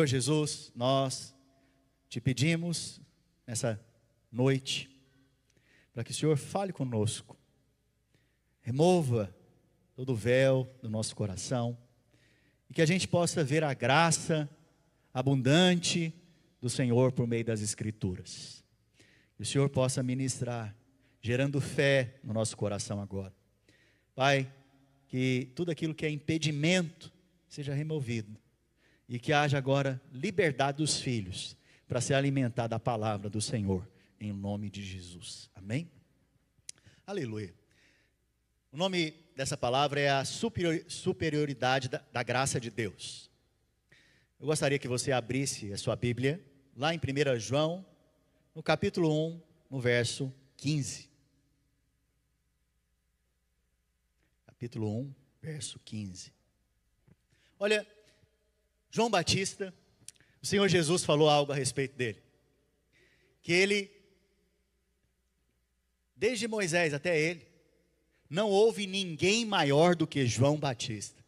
Senhor Jesus, nós te pedimos nessa noite, para que o Senhor fale conosco, remova todo o véu do nosso coração, e que a gente possa ver a graça abundante do Senhor por meio das Escrituras. Que o Senhor possa ministrar, gerando fé no nosso coração agora. Pai, que tudo aquilo que é impedimento seja removido, e que haja agora liberdade dos filhos, para se alimentar da palavra do Senhor, em nome de Jesus, amém? Aleluia. O nome dessa palavra é a superioridade da graça de Deus. Eu gostaria que você abrisse a sua Bíblia, lá em 1 João, no capítulo 1, no verso 15. Capítulo 1, verso 15. Olha, João Batista, o Senhor Jesus falou algo a respeito dele. Que ele, desde Moisés até ele, não houve ninguém maior do que João Batista.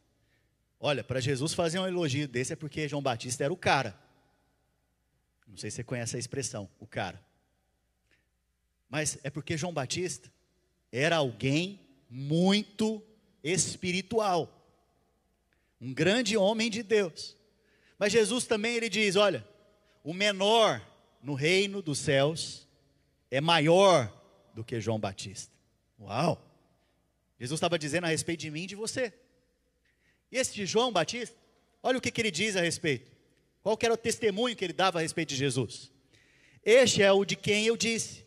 Olha, para Jesus fazer um elogio desse é porque João Batista era o cara. Não sei se você conhece a expressão, o cara. Mas é porque João Batista era alguém muito espiritual. Um grande homem de Deus. Mas Jesus também, ele diz, olha, o menor no reino dos céus é maior do que João Batista. Uau! Jesus estava dizendo a respeito de mim e de você. E esse de João Batista, olha o que ele diz a respeito. Qual que era o testemunho que ele dava a respeito de Jesus? Este é o de quem eu disse: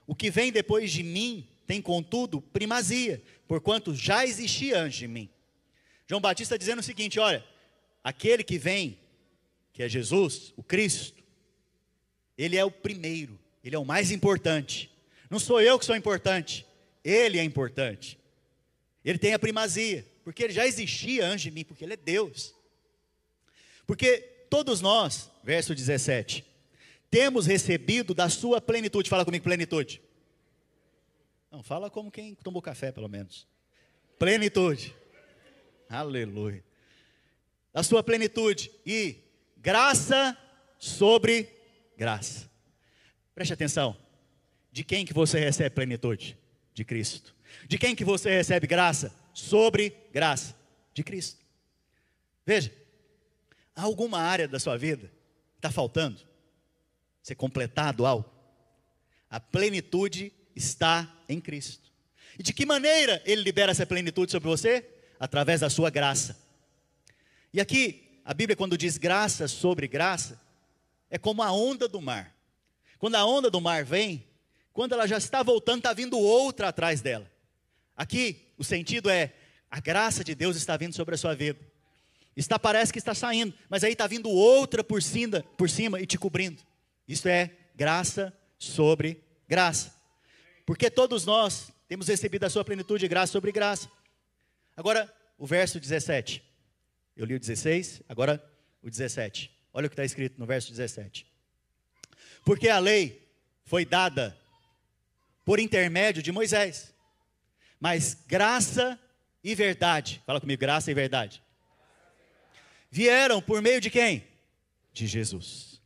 o que vem depois de mim tem contudo primazia, porquanto já existia antes de mim. João Batista está dizendo o seguinte, olha, aquele que vem, que é Jesus, o Cristo, ele é o primeiro, ele é o mais importante. Não sou eu que sou importante, ele é importante. Ele tem a primazia, porque ele já existia antes de mim, porque ele é Deus. Porque todos nós, verso 17, temos recebido da sua plenitude. Fala comigo, plenitude. Não, fala como quem tomou café, pelo menos. Plenitude. Aleluia. Da sua plenitude. E graça sobre graça. Preste atenção. De quem que você recebe plenitude? De Cristo. De quem que você recebe graça? Sobre graça. De Cristo. Veja. Há alguma área da sua vida que está faltando? Ser completado algo? A plenitude está em Cristo. E de que maneira Ele libera essa plenitude sobre você? Através da sua graça. E aqui, a Bíblia quando diz graça sobre graça, é como a onda do mar. Quando a onda do mar vem, quando ela já está voltando, está vindo outra atrás dela. Aqui, o sentido é, a graça de Deus está vindo sobre a sua vida. Parece que está saindo, mas aí está vindo outra por cima e te cobrindo. Isso é graça sobre graça. Porque todos nós temos recebido a sua plenitude de graça sobre graça. Agora, o verso 17. Eu li o 16, agora o 17. Olha o que está escrito no verso 17. Porque a lei foi dada por intermédio de Moisés. Mas graça e verdade, fala comigo, graça e verdade, vieram por meio de quem? De Jesus.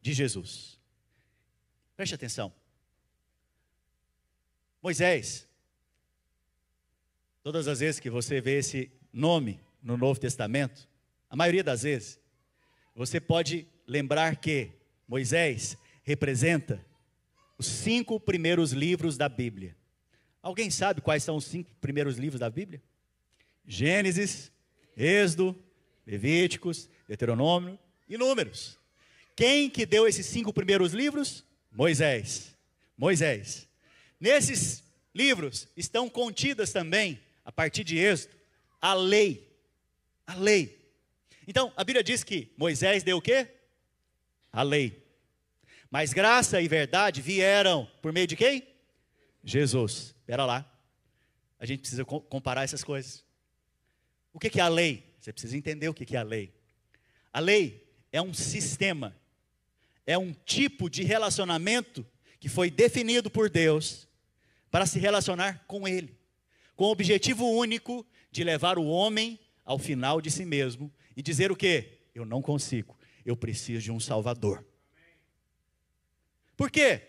De Jesus. Preste atenção. Moisés, todas as vezes que você vê esse nome no Novo Testamento, a maioria das vezes, você pode lembrar que Moisés representa os 5 primeiros livros da Bíblia. Alguém sabe quais são os 5 primeiros livros da Bíblia? Gênesis, Êxodo, Levíticos, Deuteronômio e Números. Quem que deu esses 5 primeiros livros? Moisés. Moisés. Nesses livros estão contidas também, a partir de Êxodo, a lei. A lei. Então, a Bíblia diz que Moisés deu o quê? A lei. Mas graça e verdade vieram por meio de quem? Jesus. Espera lá. A gente precisa comparar essas coisas. O que é a lei? Você precisa entender o que é a lei. A lei é um sistema, é um tipo de relacionamento que foi definido por Deus para se relacionar com Ele, com o objetivo único de levar o homem ao final de si mesmo e dizer o quê? Eu não consigo, eu preciso de um Salvador. Por quê?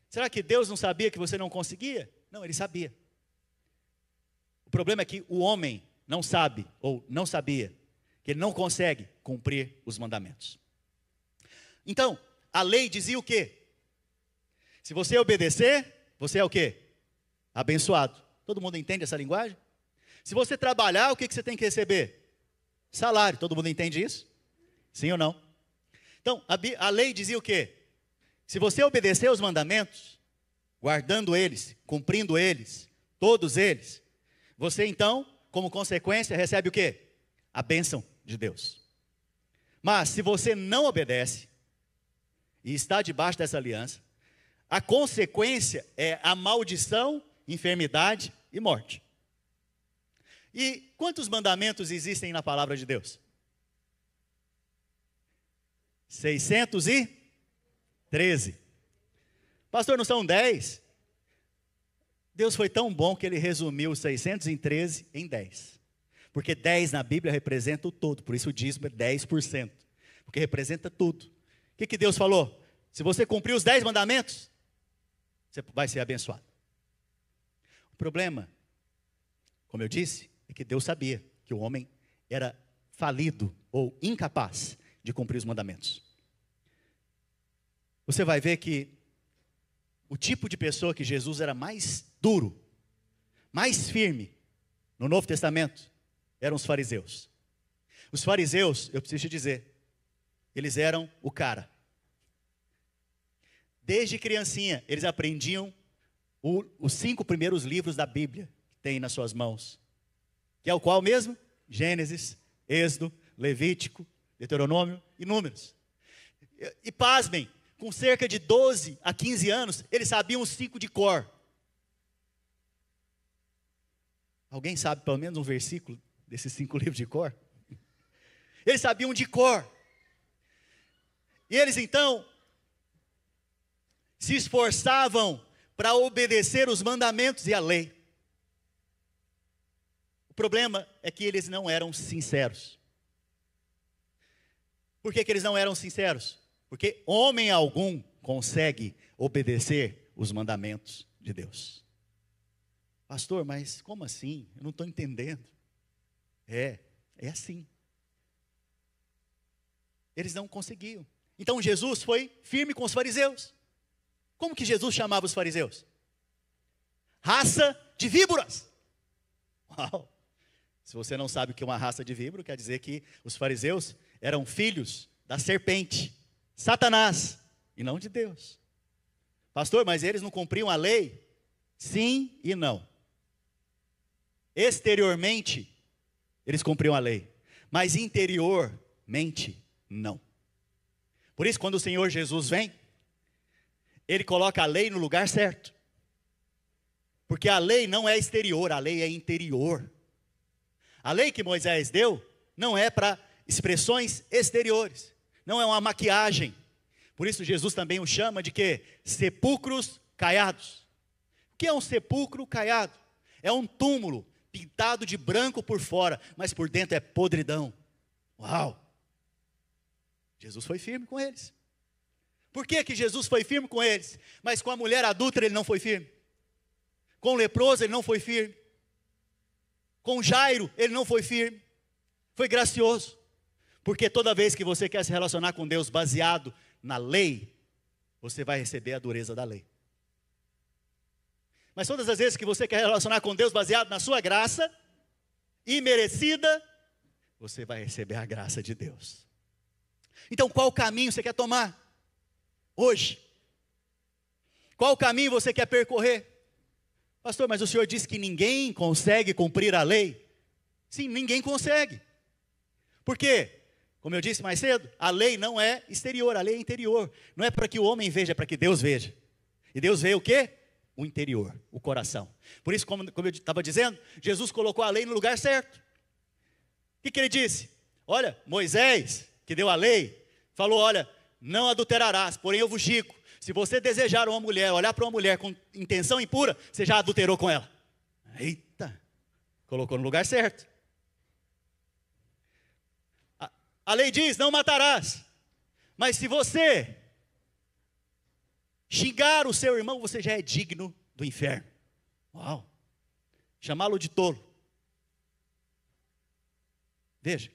Será que Deus não sabia que você não conseguia? Não, Ele sabia. O problema é que o homem não sabe, ou não sabia, que ele não consegue cumprir os mandamentos. Então, a lei dizia o quê? Se você obedecer, você é o quê? Abençoado. Todo mundo entende essa linguagem? Se você trabalhar, o que você tem que receber? Salário. Todo mundo entende isso? Sim ou não? Então, a lei dizia o quê? Se você obedecer os mandamentos, guardando eles, cumprindo eles, todos eles, você então, como consequência, recebe o quê? A bênção de Deus. Mas se você não obedece, e está debaixo dessa aliança, a consequência é a maldição, enfermidade e morte. E quantos mandamentos existem na palavra de Deus? 613. Pastor, não são 10? Deus foi tão bom que Ele resumiu os 613 em 10. Porque 10 na Bíblia representa o todo, por isso o dízimo é 10%. Porque representa tudo. O que Deus falou? Se você cumprir os 10 mandamentos, você vai ser abençoado. O problema, como eu disse, é que Deus sabia que o homem era falido ou incapaz de cumprir os mandamentos. Você vai ver que o tipo de pessoa que Jesus era mais duro, mais firme no Novo Testamento, eram os fariseus. Os fariseus, eu preciso te dizer, eles eram o cara. Desde criancinha, eles aprendiam os 5 primeiros livros da Bíblia que tem nas suas mãos. Que é o qual mesmo? Gênesis, Êxodo, Levítico, Deuteronômio e Números. E pasmem, com cerca de 12 a 15 anos, eles sabiam os 5 de cor. Alguém sabe pelo menos um versículo desses 5 livros de cor? Eles sabiam de cor. E eles então se esforçavam para obedecer os mandamentos e a lei. O problema é que eles não eram sinceros. Por que eles não eram sinceros? Porque homem algum consegue obedecer os mandamentos de Deus. Pastor, mas como assim? Eu não estou entendendo. É assim. Eles não conseguiam. Então Jesus foi firme com os fariseus. Como que Jesus chamava os fariseus? Raça de víboras. Uau! Se você não sabe o que é uma raça de víbora, quer dizer que os fariseus eram filhos da serpente, Satanás, e não de Deus. Pastor, mas eles não cumpriam a lei? Sim e não. Exteriormente, eles cumpriam a lei, mas interiormente, não. Por isso, quando o Senhor Jesus vem, Ele coloca a lei no lugar certo. Porque a lei não é exterior, a lei é interior. A lei que Moisés deu não é para expressões exteriores, não é uma maquiagem. Por isso Jesus também o chama de quê? Sepulcros caiados. O que é um sepulcro caiado? É um túmulo pintado de branco por fora, mas por dentro é podridão. Uau! Jesus foi firme com eles. Por que Jesus foi firme com eles? Mas com a mulher adúltera ele não foi firme. Com o leproso ele não foi firme. Com Jairo ele não foi firme. Foi gracioso. Porque toda vez que você quer se relacionar com Deus baseado na lei, você vai receber a dureza da lei. Mas todas as vezes que você quer relacionar com Deus baseado na sua graça, imerecida, você vai receber a graça de Deus. Então qual caminho você quer tomar? Hoje, qual caminho você quer percorrer? Pastor, mas o senhor disse que ninguém consegue cumprir a lei. Sim, ninguém consegue. Por quê? Como eu disse mais cedo, a lei não é exterior, a lei é interior. Não é para que o homem veja, é para que Deus veja. E Deus vê o quê? O interior, o coração. Por isso, como eu estava dizendo, Jesus colocou a lei no lugar certo. O que ele disse? Olha, Moisés, que deu a lei, falou, olha, não adulterarás, porém eu vos digo, se você desejar uma mulher, olhar para uma mulher com intenção impura, você já adulterou com ela. Eita, colocou no lugar certo. A lei diz, não matarás. Mas se você xingar o seu irmão, você já é digno do inferno. Uau! Chamá-lo de tolo. Veja,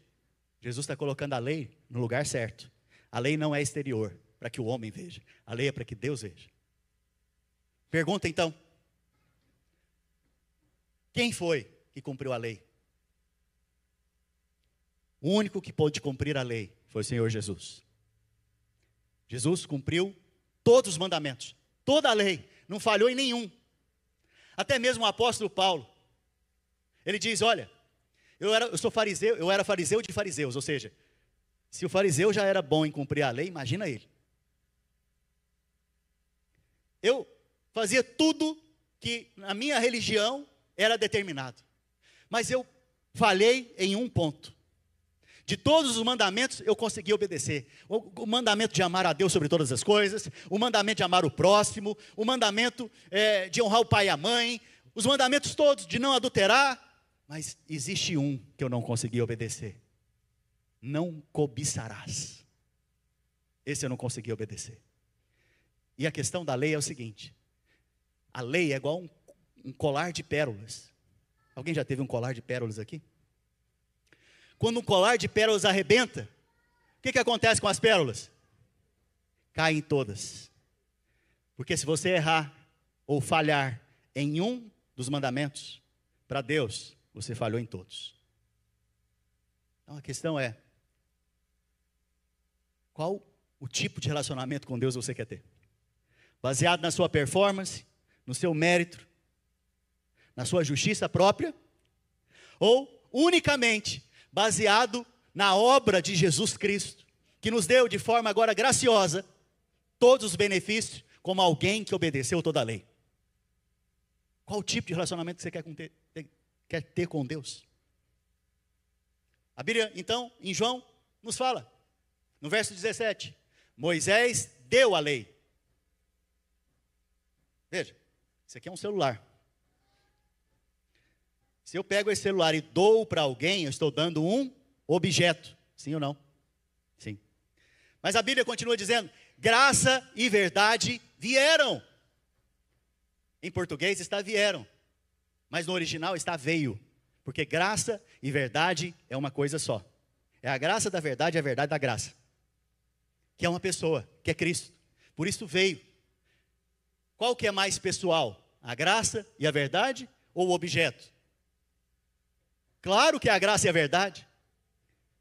Jesus está colocando a lei no lugar certo. A lei não é exterior, para que o homem veja. A lei é para que Deus veja. Pergunta então: quem foi que cumpriu a lei? O único que pôde cumprir a lei foi o Senhor Jesus. Jesus cumpriu todos os mandamentos, toda a lei, não falhou em nenhum. Até mesmo o apóstolo Paulo, ele diz: olha, eu era fariseu de fariseus, ou seja, se o fariseu já era bom em cumprir a lei, imagina ele. Eu fazia tudo que na minha religião era determinado, mas eu falhei em um ponto. De todos os mandamentos eu consegui obedecer. O mandamento de amar a Deus sobre todas as coisas, o mandamento de amar o próximo, o mandamento de honrar o pai e a mãe, os mandamentos todos de não adulterar. Mas existe um que eu não consegui obedecer: não cobiçarás. Esse eu não consegui obedecer. E a questão da lei é o seguinte: a lei é igual um colar de pérolas. Alguém já teve um colar de pérolas aqui? Quando um colar de pérolas arrebenta, o que acontece com as pérolas? Caem todas. Porque se você errar ou falhar em um dos mandamentos, para Deus, você falhou em todos. Então a questão é: qual o tipo de relacionamento com Deus você quer ter? Baseado na sua performance, no seu mérito, na sua justiça própria? Ou unicamente baseado na obra de Jesus Cristo, que nos deu de forma agora graciosa todos os benefícios, como alguém que obedeceu toda a lei? Qual o tipo de relacionamento que você quer ter com Deus? A Bíblia, então, em João, nos fala, no verso 17, Moisés deu a lei. Veja, isso aqui é um celular. Se eu pego esse celular e dou para alguém, eu estou dando um objeto. Sim ou não? Sim. Mas a Bíblia continua dizendo: graça e verdade vieram. Em português está vieram, mas no original está veio. Porque graça e verdade é uma coisa só. É a graça da verdade e a verdade da graça. Que é uma pessoa, que é Cristo. Por isso veio. Qual que é mais pessoal? A graça e a verdade ou o objeto? Claro que é a graça e a verdade.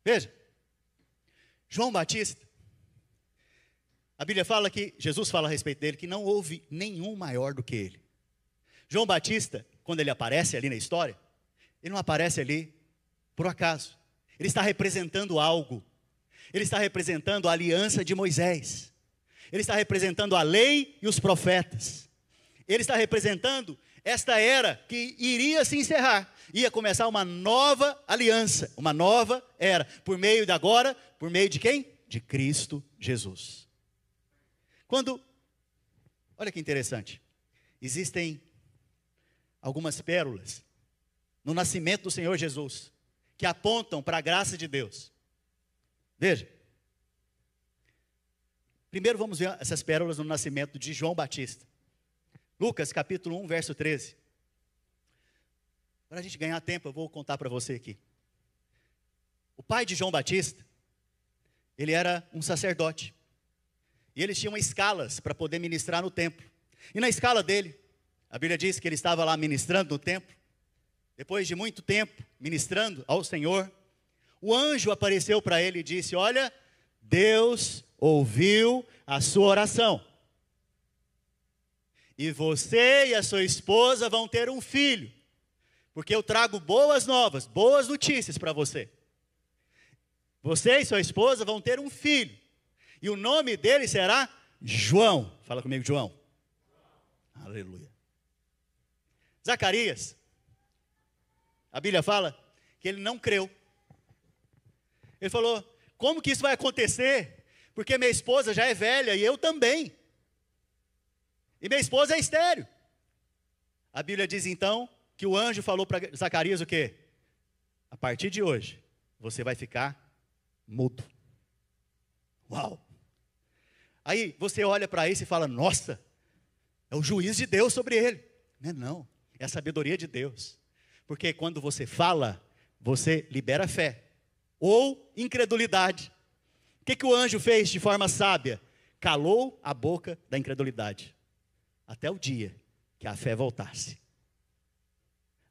Veja, João Batista, a Bíblia fala que, Jesus fala a respeito dele, que não houve nenhum maior do que ele. João Batista, quando ele aparece ali na história, ele não aparece ali por acaso. Ele está representando algo. Ele está representando a aliança de Moisés. Ele está representando a lei e os profetas. Ele está representando esta era que iria se encerrar. Ia começar uma nova aliança, uma nova era. Por meio de agora, por meio de quem? De Cristo Jesus. Olha que interessante. Existem algumas pérolas no nascimento do Senhor Jesus, que apontam para a graça de Deus. Veja. Primeiro vamos ver essas pérolas no nascimento de João Batista. Lucas capítulo 1, verso 13. Para a gente ganhar tempo, eu vou contar para você aqui. O pai de João Batista, ele era um sacerdote. E eles tinham escalas para poder ministrar no templo. E na escala dele, a Bíblia diz que ele estava lá ministrando no templo. Depois de muito tempo ministrando ao Senhor, o anjo apareceu para ele e disse: olha, Deus ouviu a sua oração. E você e a sua esposa vão ter um filho. Porque eu trago boas novas, boas notícias para você. Você e sua esposa vão ter um filho. E o nome dele será João. Fala comigo, João. Aleluia. Zacarias, a Bíblia fala que ele não creu. Ele falou: como que isso vai acontecer? Porque minha esposa já é velha e eu também. E minha esposa é estéril. A Bíblia diz então que o anjo falou para Zacarias o quê? A partir de hoje, você vai ficar mudo. Uau! Aí você olha para isso e fala, nossa, é o juiz de Deus sobre ele. Não, é a sabedoria de Deus. Porque quando você fala, você libera fé ou incredulidade. O que o anjo fez de forma sábia? Calou a boca da incredulidade, até o dia que a fé voltasse.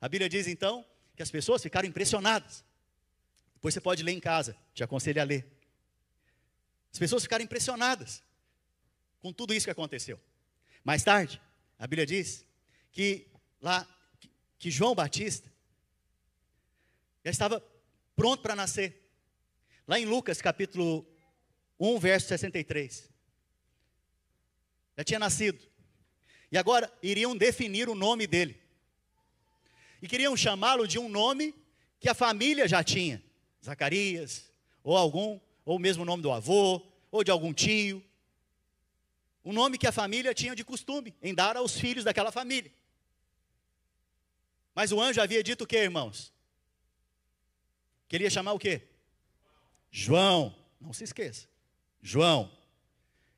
A Bíblia diz então, que as pessoas ficaram impressionadas. Depois você pode ler em casa, te aconselho a ler. As pessoas ficaram impressionadas com tudo isso que aconteceu. Mais tarde, a Bíblia diz que João Batista já estava pronto para nascer. Lá em Lucas capítulo 1, verso 63. Já tinha nascido. E agora iriam definir o nome dele. E queriam chamá-lo de um nome que a família já tinha. Zacarias, ou mesmo o nome do avô, ou de algum tio. Um nome que a família tinha de costume em dar aos filhos daquela família. Mas o anjo havia dito o que, irmãos? Que ele ia chamar o quê? João. Não se esqueça. João.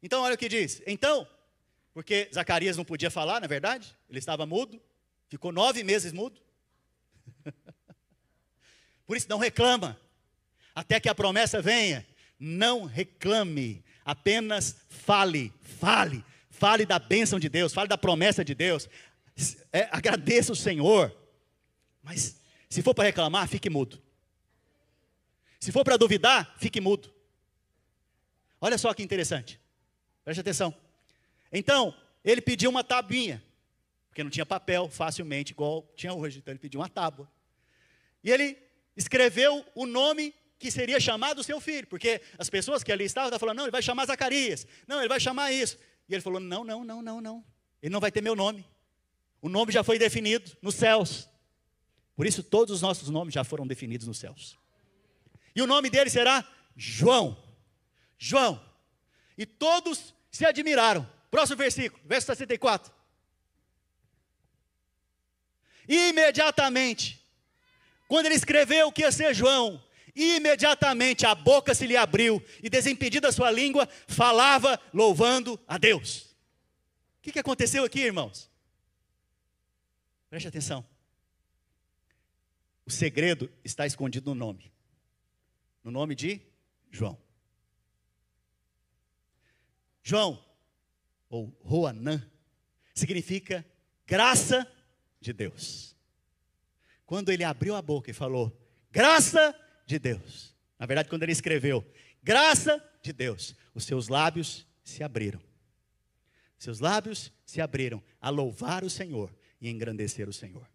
Então olha o que diz. Então, porque Zacarias não podia falar, na verdade, ele estava mudo, ficou 9 meses mudo. Por isso não reclama, até que a promessa venha. Não reclame, apenas fale da bênção de Deus, fale da promessa de Deus, agradeça o Senhor. Mas se for para reclamar, fique mudo. Se for para duvidar, fique mudo. Olha só que interessante, preste atenção. Então, ele pediu uma tabuinha, porque não tinha papel facilmente, igual tinha hoje. Então ele pediu uma tábua. E ele escreveu o nome que seria chamado o seu filho, porque as pessoas que ali estavam falando, não, ele vai chamar Zacarias, não, ele vai chamar isso. E ele falou, não, ele não vai ter meu nome. O nome já foi definido nos céus. Por isso todos os nossos nomes já foram definidos nos céus. E o nome dele será João. João. E todos se admiraram. Próximo versículo, verso 64. Imediatamente, quando ele escreveu que ia ser João, imediatamente a boca se lhe abriu, e desimpedida a sua língua, falava louvando a Deus. O que aconteceu aqui, irmãos? Preste atenção. O segredo está escondido no nome. No nome de João. João, ou Roanã, significa graça de Deus. Quando ele abriu a boca e falou, graça de Deus. Na verdade, quando ele escreveu, graça de Deus, os seus lábios se abriram. Seus lábios se abriram a louvar o Senhor e engrandecer o Senhor.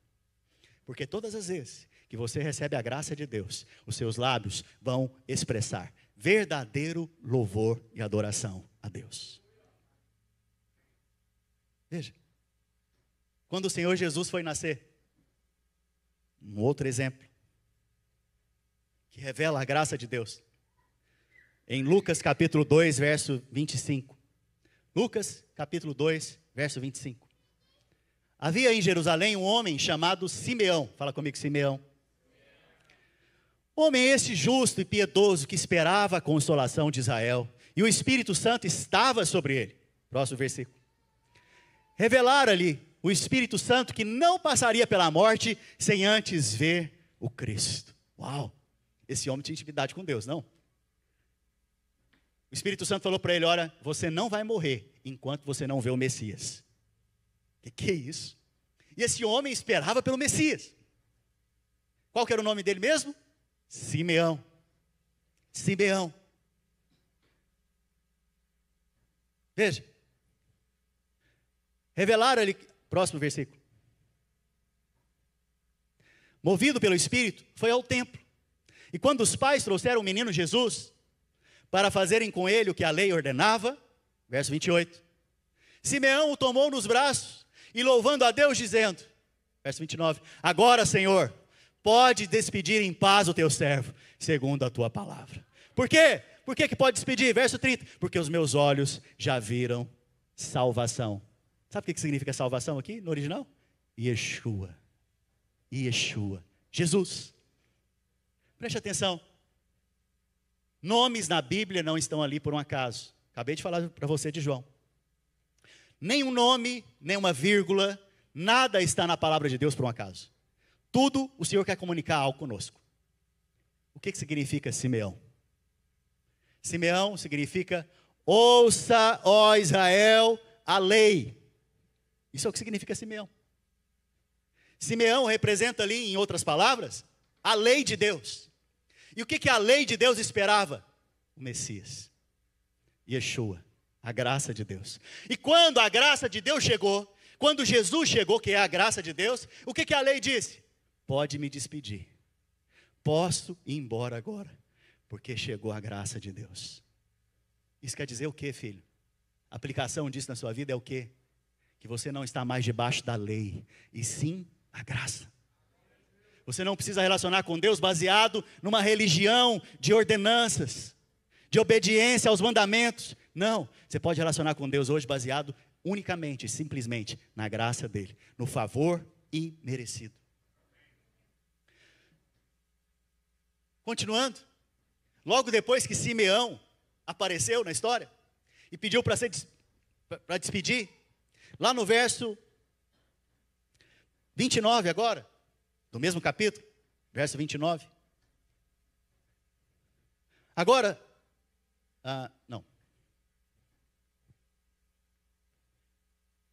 Porque todas as vezes que você recebe a graça de Deus, os seus lábios vão expressar verdadeiro louvor e adoração a Deus. Veja, quando o Senhor Jesus foi nascer, um outro exemplo, que revela a graça de Deus, em Lucas capítulo 2, verso 25. Lucas capítulo 2, verso 25. Havia em Jerusalém um homem chamado Simeão. Fala comigo, Simeão. Homem este justo e piedoso que esperava a consolação de Israel, e o Espírito Santo estava sobre ele. Próximo versículo. Revelara-lhe o Espírito Santo que não passaria pela morte sem antes ver o Cristo. Uau! Esse homem tinha intimidade com Deus, não? O Espírito Santo falou para ele, olha, você não vai morrer enquanto você não vê o Messias. Que é isso? E esse homem esperava pelo Messias. Qual que era o nome dele mesmo? Simeão. Simeão. Veja. Revelaram-lhe, próximo versículo. Movido pelo Espírito, foi ao templo. E quando os pais trouxeram o menino Jesus, para fazerem com ele o que a lei ordenava, verso 28, Simeão o tomou nos braços, e louvando a Deus, dizendo, verso 29, agora, Senhor, pode despedir em paz o teu servo, segundo a tua palavra. Por quê? Por que pode despedir? Verso 30, porque os meus olhos já viram salvação. Sabe o que significa salvação aqui, no original? Yeshua. Yeshua. Jesus. Preste atenção. Nomes na Bíblia não estão ali por um acaso. Acabei de falar para você de João. Nenhum nome, nenhuma vírgula, nada está na palavra de Deus por um acaso. Tudo o Senhor quer comunicar algo conosco. O que significa Simeão? Simeão significa: ouça, ó Israel, a lei. Isso é o que significa Simeão. Simeão representa ali, em outras palavras, a lei de Deus. E o que a lei de Deus esperava? O Messias, Yeshua, a graça de Deus. E quando a graça de Deus chegou, quando Jesus chegou, que é a graça de Deus, o que a lei disse? Pode me despedir, posso ir embora agora, porque chegou a graça de Deus. Isso quer dizer o que, filho? A aplicação disso na sua vida é o quê? Que você não está mais debaixo da lei, e sim a graça. Você não precisa relacionar com Deus baseado numa religião de ordenanças, de obediência aos mandamentos. Não, você pode relacionar com Deus hoje baseado unicamente, simplesmente na graça dele, no favor imerecido. Continuando, logo depois que Simeão apareceu na história e pediu para despedir, lá no verso 29 agora, do mesmo capítulo, verso 29. Agora,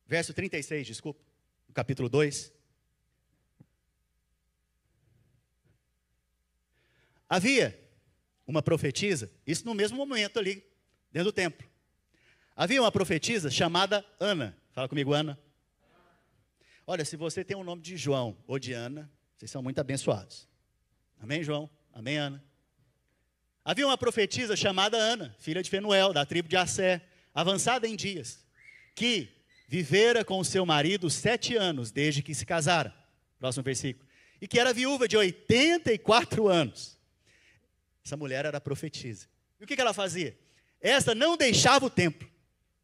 verso 36, desculpa, no capítulo 2. Havia uma profetisa, isso no mesmo momento ali, dentro do templo. Havia uma profetisa chamada Ana. Fala comigo, Ana. Olha, se você tem o nome de João ou de Ana, vocês são muito abençoados. Amém, João? Amém, Ana? Havia uma profetisa chamada Ana, filha de Fenuel, da tribo de Assé, avançada em dias, que vivera com o seu marido 7 anos, desde que se casaram. Próximo versículo. E que era viúva de 84 anos. Essa mulher era profetisa. E o que ela fazia? Esta não deixava o templo.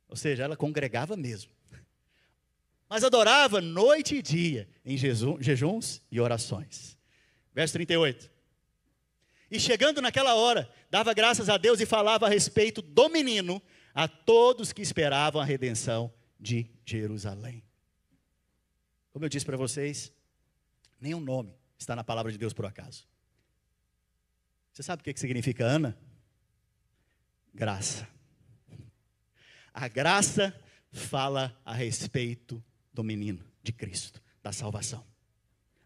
Ou seja, ela congregava mesmo. Mas adorava noite e dia, em jejuns e orações. Verso 38. E chegando naquela hora, dava graças a Deus e falava a respeito do menino a todos que esperavam a redenção de Jerusalém. Como eu disse para vocês, nenhum nome está na palavra de Deus por acaso. Você sabe o que significa Ana? Graça. A graça fala a respeito do menino, de Cristo, da salvação.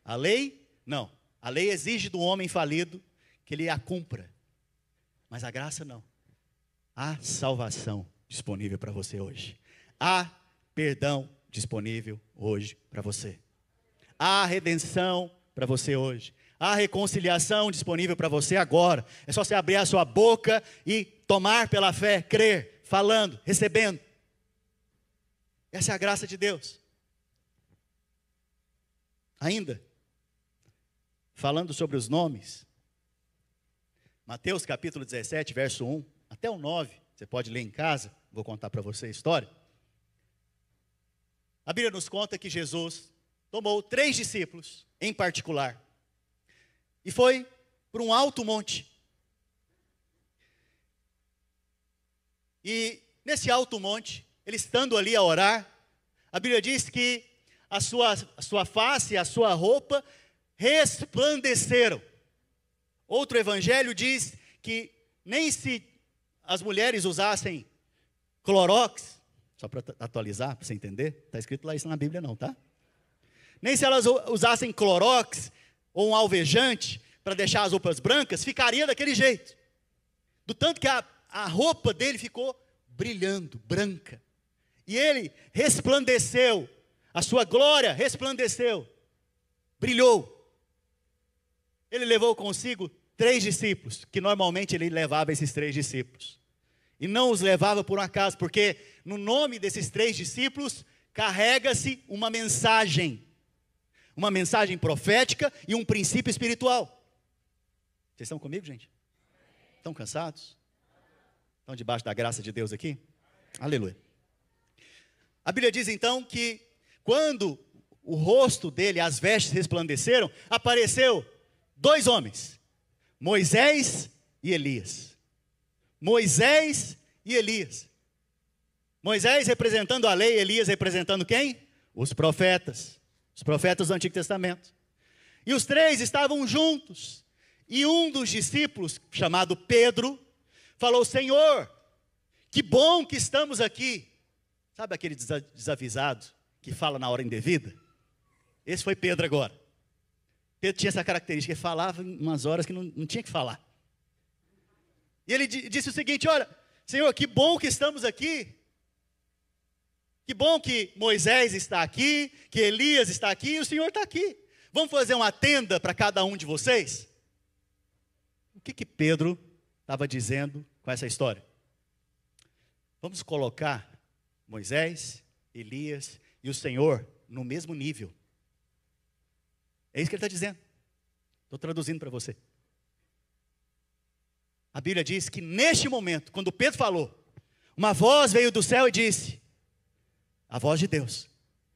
A lei, não. A lei exige do homem falido que ele a cumpra. Mas a graça não. Há salvação disponível para você hoje. Há perdão disponível hoje para você. Há redenção para você hoje. Há reconciliação disponível para você agora. É só você abrir a sua boca e tomar pela fé, crer, falando, recebendo. Essa é a graça de Deus. Ainda, falando sobre os nomes, Mateus capítulo 17, verso 1, até o 9, você pode ler em casa, vou contar para você a história. A Bíblia nos conta que Jesus tomou 3 discípulos, em particular, e foi para um alto monte. E nesse alto monte, ele estando ali a orar, a Bíblia diz que a sua face e a sua roupa resplandeceram. Outro evangelho diz que nem se as mulheres usassem clorox, só para atualizar, para você entender, está escrito lá isso na Bíblia não, tá? Nem se elas usassem clorox ou um alvejante para deixar as roupas brancas, ficaria daquele jeito. Do tanto que a roupa dele ficou brilhando, branca. E ele resplandeceu, a sua glória resplandeceu, brilhou. Ele levou consigo 3 discípulos, que normalmente ele levava esses 3 discípulos. E não os levava por um acaso, porque no nome desses 3 discípulos carrega-se uma mensagem profética e um princípio espiritual. Vocês estão comigo, gente? Estão cansados? Estão debaixo da graça de Deus aqui? Aleluia. A Bíblia diz então que quando o rosto dele, as vestes resplandeceram, apareceu 2 homens, Moisés e Elias. Moisés e Elias. Moisés representando a lei, Elias representando quem? Os profetas do Antigo Testamento. E os três estavam juntos. E um dos discípulos, chamado Pedro, falou: Senhor, que bom que estamos aqui. Sabe aquele desavisado que fala na hora indevida? Esse foi Pedro agora. Pedro tinha essa característica, ele falava em umas horas que não tinha que falar. E ele disse o seguinte: olha, Senhor, que bom que estamos aqui. Que bom que Moisés está aqui, que Elias está aqui e o Senhor está aqui. Vamos fazer uma tenda para cada um de vocês? O que Pedro estava dizendo com essa história? Vamos colocar Moisés, Elias e o Senhor no mesmo nível. É isso que ele está dizendo. Estou traduzindo para você. A Bíblia diz que neste momento, quando Pedro falou, uma voz veio do céu e disse, a voz de Deus,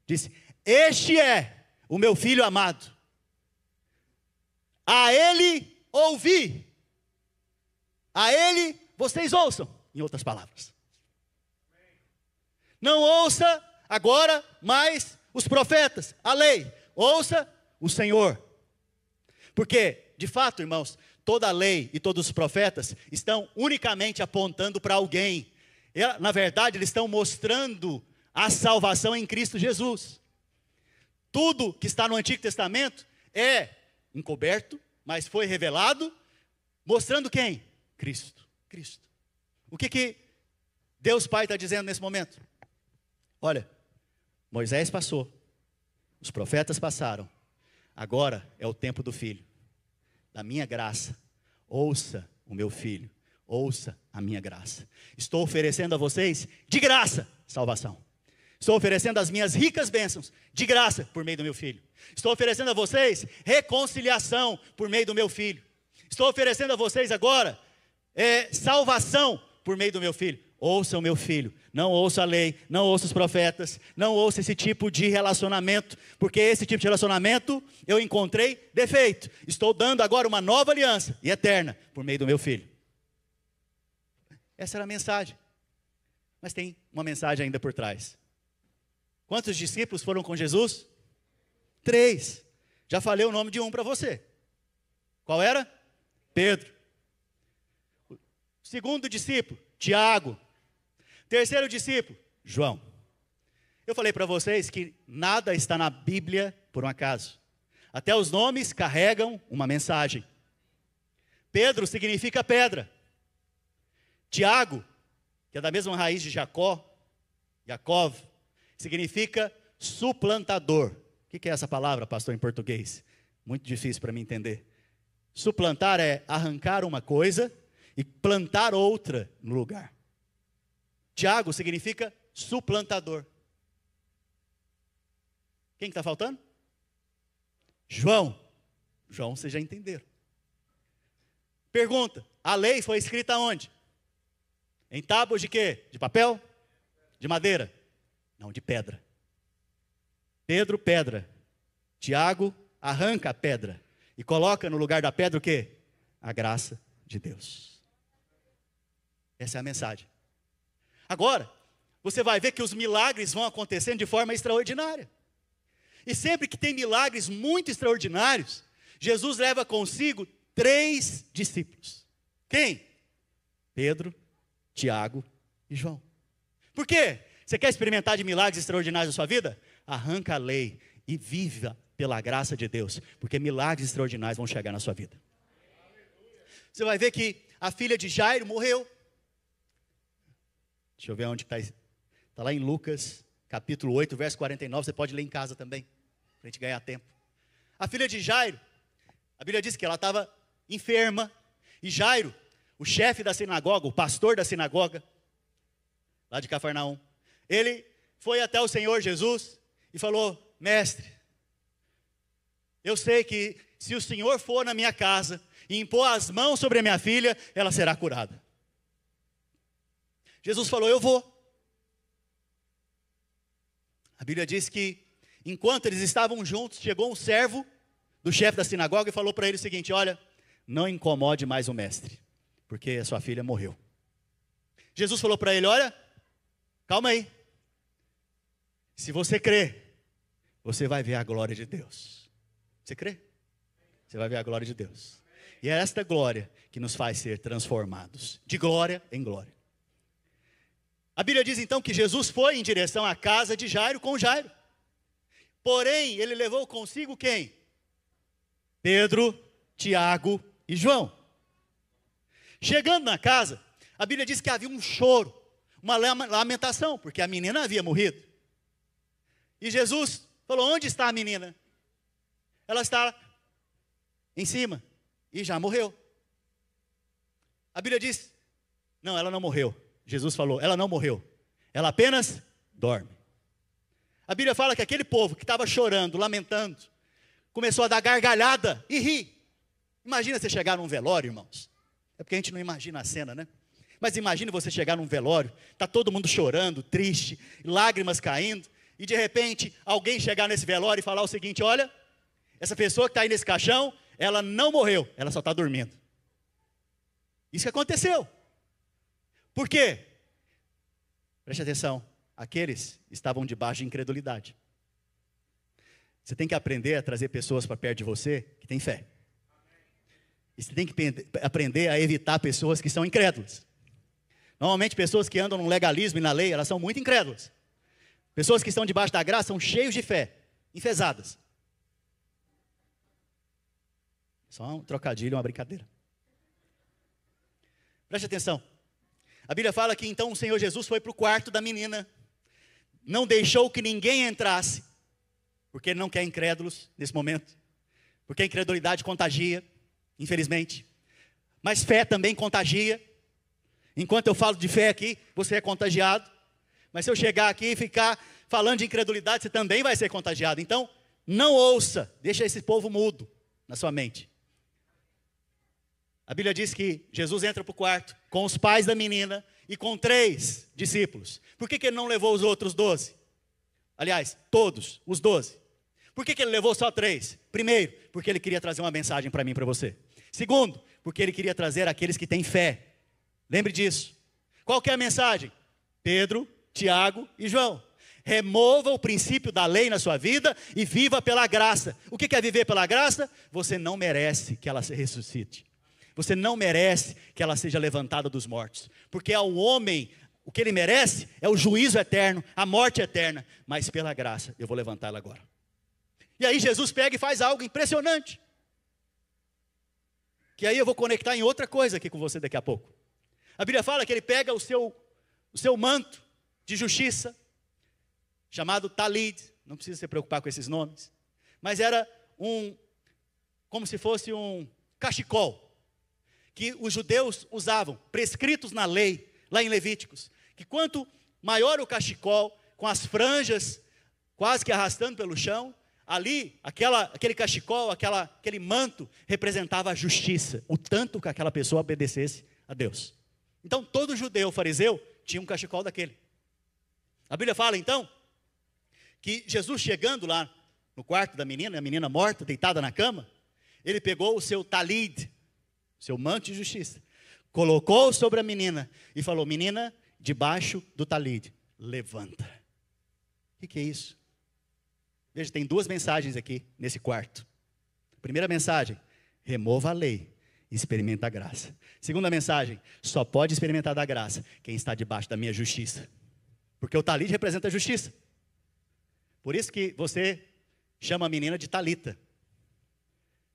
disse: este é o meu filho amado, a ele ouvi, a ele vocês ouçam. Em outras palavras, não ouça agora mais os profetas, a lei, ouça o Senhor. Porque, de fato, irmãos, toda a lei e todos os profetas estão unicamente apontando para alguém. Na verdade, eles estão mostrando a salvação em Cristo Jesus. Tudo que está no Antigo Testamento é encoberto, mas foi revelado, mostrando quem? Cristo. O que Deus Pai está dizendo nesse momento? Olha, Moisés passou, os profetas passaram, agora é o tempo do Filho, da minha graça. Ouça o meu filho, ouça a minha graça. Estou oferecendo a vocês, de graça, salvação. Estou oferecendo as minhas ricas bênçãos, de graça, por meio do meu filho. Estou oferecendo a vocês reconciliação, por meio do meu filho. Estou oferecendo a vocês agora salvação, por meio do meu filho. Ouça o meu filho, não ouça a lei, não ouça os profetas, não ouça esse tipo de relacionamento, porque esse tipo de relacionamento eu encontrei defeito. Estou dando agora uma nova aliança e eterna, por meio do meu filho. Essa era a mensagem. Mas tem uma mensagem ainda por trás. Quantos discípulos foram com Jesus? 3. Já falei o nome de um para você. Qual era? Pedro. O segundo discípulo, Tiago. Terceiro discípulo, João. Eu falei para vocês que nada está na Bíblia por um acaso. Até os nomes carregam uma mensagem. Pedro significa pedra. Tiago, que é da mesma raiz de Jacó, Yaakov, significa suplantador. O que é essa palavra, pastor, em português? Muito difícil para mim entender. Suplantar é arrancar uma coisa e plantar outra no lugar. Tiago significa suplantador. Quem está faltando? João. João, vocês já entenderam. Pergunta: a lei foi escrita onde? Em tábuas de quê? De papel? De madeira? Não, de pedra. Pedro, pedra. Tiago arranca a pedra e coloca no lugar da pedra o quê? A graça de Deus. Essa é a mensagem. Agora, você vai ver que os milagres vão acontecendo de forma extraordinária. E sempre que tem milagres muito extraordinários, Jesus leva consigo 3 discípulos. Quem? Pedro, Tiago e João. Por quê? Você quer experimentar de milagres extraordinários na sua vida? Arranca a lei e viva pela graça de Deus, porque milagres extraordinários vão chegar na sua vida. Você vai ver que a filha de Jairo morreu. Deixa eu ver onde está. Está lá em Lucas, capítulo 8, verso 49. Você pode ler em casa também, para a gente ganhar tempo. A filha de Jairo, a Bíblia diz que ela estava enferma. E Jairo, o chefe da sinagoga, o pastor da sinagoga, lá de Cafarnaum, ele foi até o Senhor Jesus e falou: mestre, eu sei que se o Senhor for na minha casa e impor as mãos sobre a minha filha, ela será curada. Jesus falou: eu vou. A Bíblia diz que enquanto eles estavam juntos, chegou um servo do chefe da sinagoga e falou para ele o seguinte: olha, não incomode mais o mestre, porque a sua filha morreu. Jesus falou para ele: olha, Calma aí. Se você crê, você vai ver a glória de Deus. Você crê? Você vai ver a glória de Deus. E é esta glória que nos faz ser transformados, de glória em glória. A Bíblia diz então que Jesus foi em direção à casa de Jairo com Jairo. Porém, ele levou consigo quem? Pedro, Tiago e João. Chegando na casa, a Bíblia diz que havia um choro, uma lamentação, porque a menina havia morrido. E Jesus falou: onde está a menina? Ela está em cima e já morreu. A Bíblia diz: não, ela não morreu. Jesus falou: ela não morreu, ela apenas dorme. A Bíblia fala que aquele povo que estava chorando, lamentando, começou a dar gargalhada e rir. Imagina você chegar num velório, irmãos. É porque a gente não imagina a cena, né? Mas imagine você chegar num velório, está todo mundo chorando, triste, lágrimas caindo, e de repente alguém chegar nesse velório e falar o seguinte: olha, essa pessoa que está aí nesse caixão, ela não morreu, ela só está dormindo. Isso que aconteceu. Por quê? Preste atenção, aqueles estavam debaixo de incredulidade. Você tem que aprender a trazer pessoas para perto de você que têm fé. E você tem que aprender a evitar pessoas que são incrédulas. Normalmente pessoas que andam no legalismo e na lei, elas são muito incrédulas. Pessoas que estão debaixo da graça são cheios de fé, enfesadas. Só um trocadilho, uma brincadeira. Preste atenção. A Bíblia fala que então o Senhor Jesus foi para o quarto da menina. Não deixou que ninguém entrasse, porque Ele não quer incrédulos nesse momento. Porque a incredulidade contagia, infelizmente. Mas fé também contagia. Enquanto eu falo de fé aqui, você é contagiado. Mas se eu chegar aqui e ficar falando de incredulidade, você também vai ser contagiado. Então, não ouça, deixa esse povo mudo na sua mente. A Bíblia diz que Jesus entra para o quarto com os pais da menina e com 3 discípulos. Por que Ele não levou os outros 12? Aliás, todos, os 12. Por que Ele levou só 3? Primeiro, porque Ele queria trazer uma mensagem para mim e para você. Segundo, porque Ele queria trazer aqueles que têm fé. Lembre disso. Qual que é a mensagem? Pedro, Tiago e João. Remova o princípio da lei na sua vida e viva pela graça. O que é viver pela graça? Você não merece que ela se ressuscite. Você não merece que ela seja levantada dos mortos. Porque ao homem, o que ele merece é o juízo eterno, a morte eterna. Mas pela graça, eu vou levantá-la agora. E aí Jesus pega e faz algo impressionante. Que aí eu vou conectar em outra coisa aqui com você daqui a pouco. A Bíblia fala que ele pega o seu manto de justiça, chamado talid. Não precisa se preocupar com esses nomes. Mas era como se fosse um cachecol, que os judeus usavam, prescritos na lei, lá em Levíticos, que quanto maior o cachecol, com as franjas quase que arrastando pelo chão, ali, aquele cachecol, aquele manto, representava a justiça, o tanto que aquela pessoa obedecesse a Deus. Então, todo judeu fariseu tinha um cachecol daquele. A Bíblia fala, então, que Jesus chegando lá no quarto da menina, a menina morta, deitada na cama, ele pegou o seu talid, seu manto de justiça, colocou sobre a menina e falou: menina, debaixo do talid, levanta. O que é isso? Veja, tem 2 mensagens aqui nesse quarto. Primeira mensagem: remova a lei e experimenta a graça. Segunda mensagem: só pode experimentar da graça quem está debaixo da minha justiça. Porque o talid representa a justiça. Por isso que você chama a menina de Talita.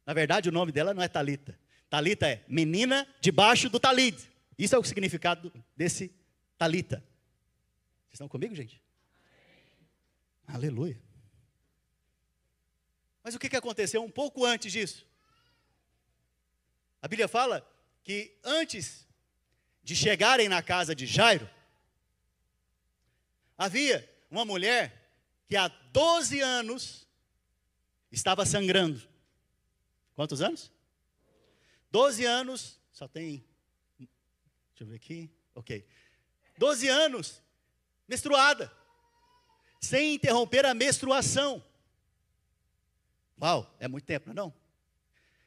Na verdade, o nome dela não é Talita. Talita é menina debaixo do talid. Isso é o significado desse Talita. Vocês estão comigo, gente? Amém. Aleluia. Mas o que aconteceu um pouco antes disso? A Bíblia fala que antes de chegarem na casa de Jairo, havia uma mulher que há 12 anos estava sangrando. Quantos anos? 12 anos, só tem, deixa eu ver aqui, ok. 12 anos, menstruada, sem interromper a menstruação. Uau, é muito tempo, não?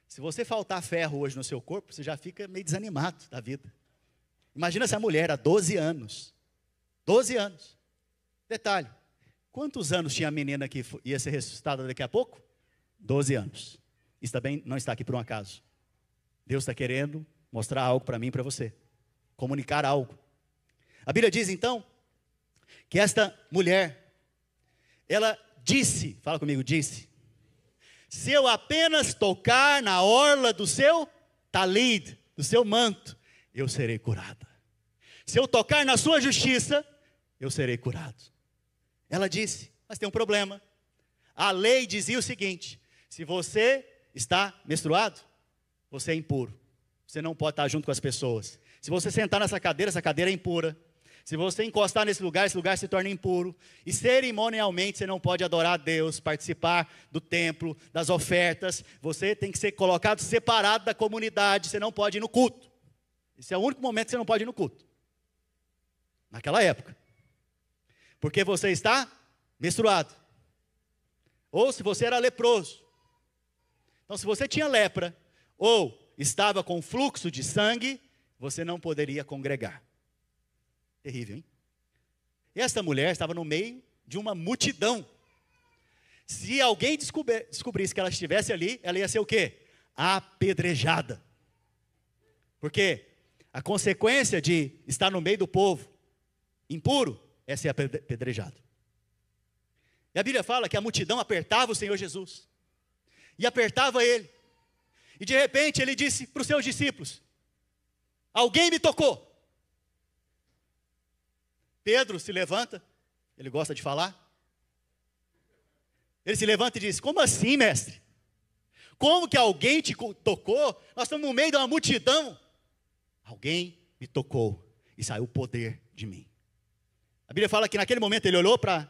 Se você faltar ferro hoje no seu corpo, você já fica meio desanimado da vida. Imagina essa mulher há 12 anos, 12 anos. Detalhe, quantos anos tinha a menina que ia ser ressuscitada daqui a pouco? 12 anos. Isso também não está aqui por um acaso. Deus está querendo mostrar algo para mim e para você. Comunicar algo. A Bíblia diz então, que esta mulher, ela disse, fala comigo, disse: se eu apenas tocar na orla do seu talid, do seu manto, eu serei curada. Se eu tocar na sua justiça, eu serei curado. Ela disse, mas tem um problema. A lei dizia o seguinte: se você está menstruado, você é impuro. Você não pode estar junto com as pessoas. Se você sentar nessa cadeira, essa cadeira é impura. Se você encostar nesse lugar, esse lugar se torna impuro. E cerimonialmente você não pode adorar a Deus, participar do templo, das ofertas. Você tem que ser colocado separado da comunidade. Você não pode ir no culto. Esse é o único momento que você não pode ir no culto. Naquela época. Porque você está menstruado. Ou se você era leproso. Então, se você tinha lepra, ou estava com fluxo de sangue, você não poderia congregar. Terrível, hein? E esta mulher estava no meio de uma multidão. Se alguém descobrisse que ela estivesse ali, ela ia ser o quê? Apedrejada. Porque a consequência de estar no meio do povo impuro é ser apedrejado. E a Bíblia fala que a multidão apertava o Senhor Jesus. E apertava ele. E de repente ele disse para os seus discípulos: alguém me tocou. Pedro se levanta, ele gosta de falar. Ele se levanta e diz: como assim, mestre? Como que alguém te tocou? Nós estamos no meio de uma multidão. Alguém me tocou e saiu o poder de mim. A Bíblia fala que naquele momento ele olhou para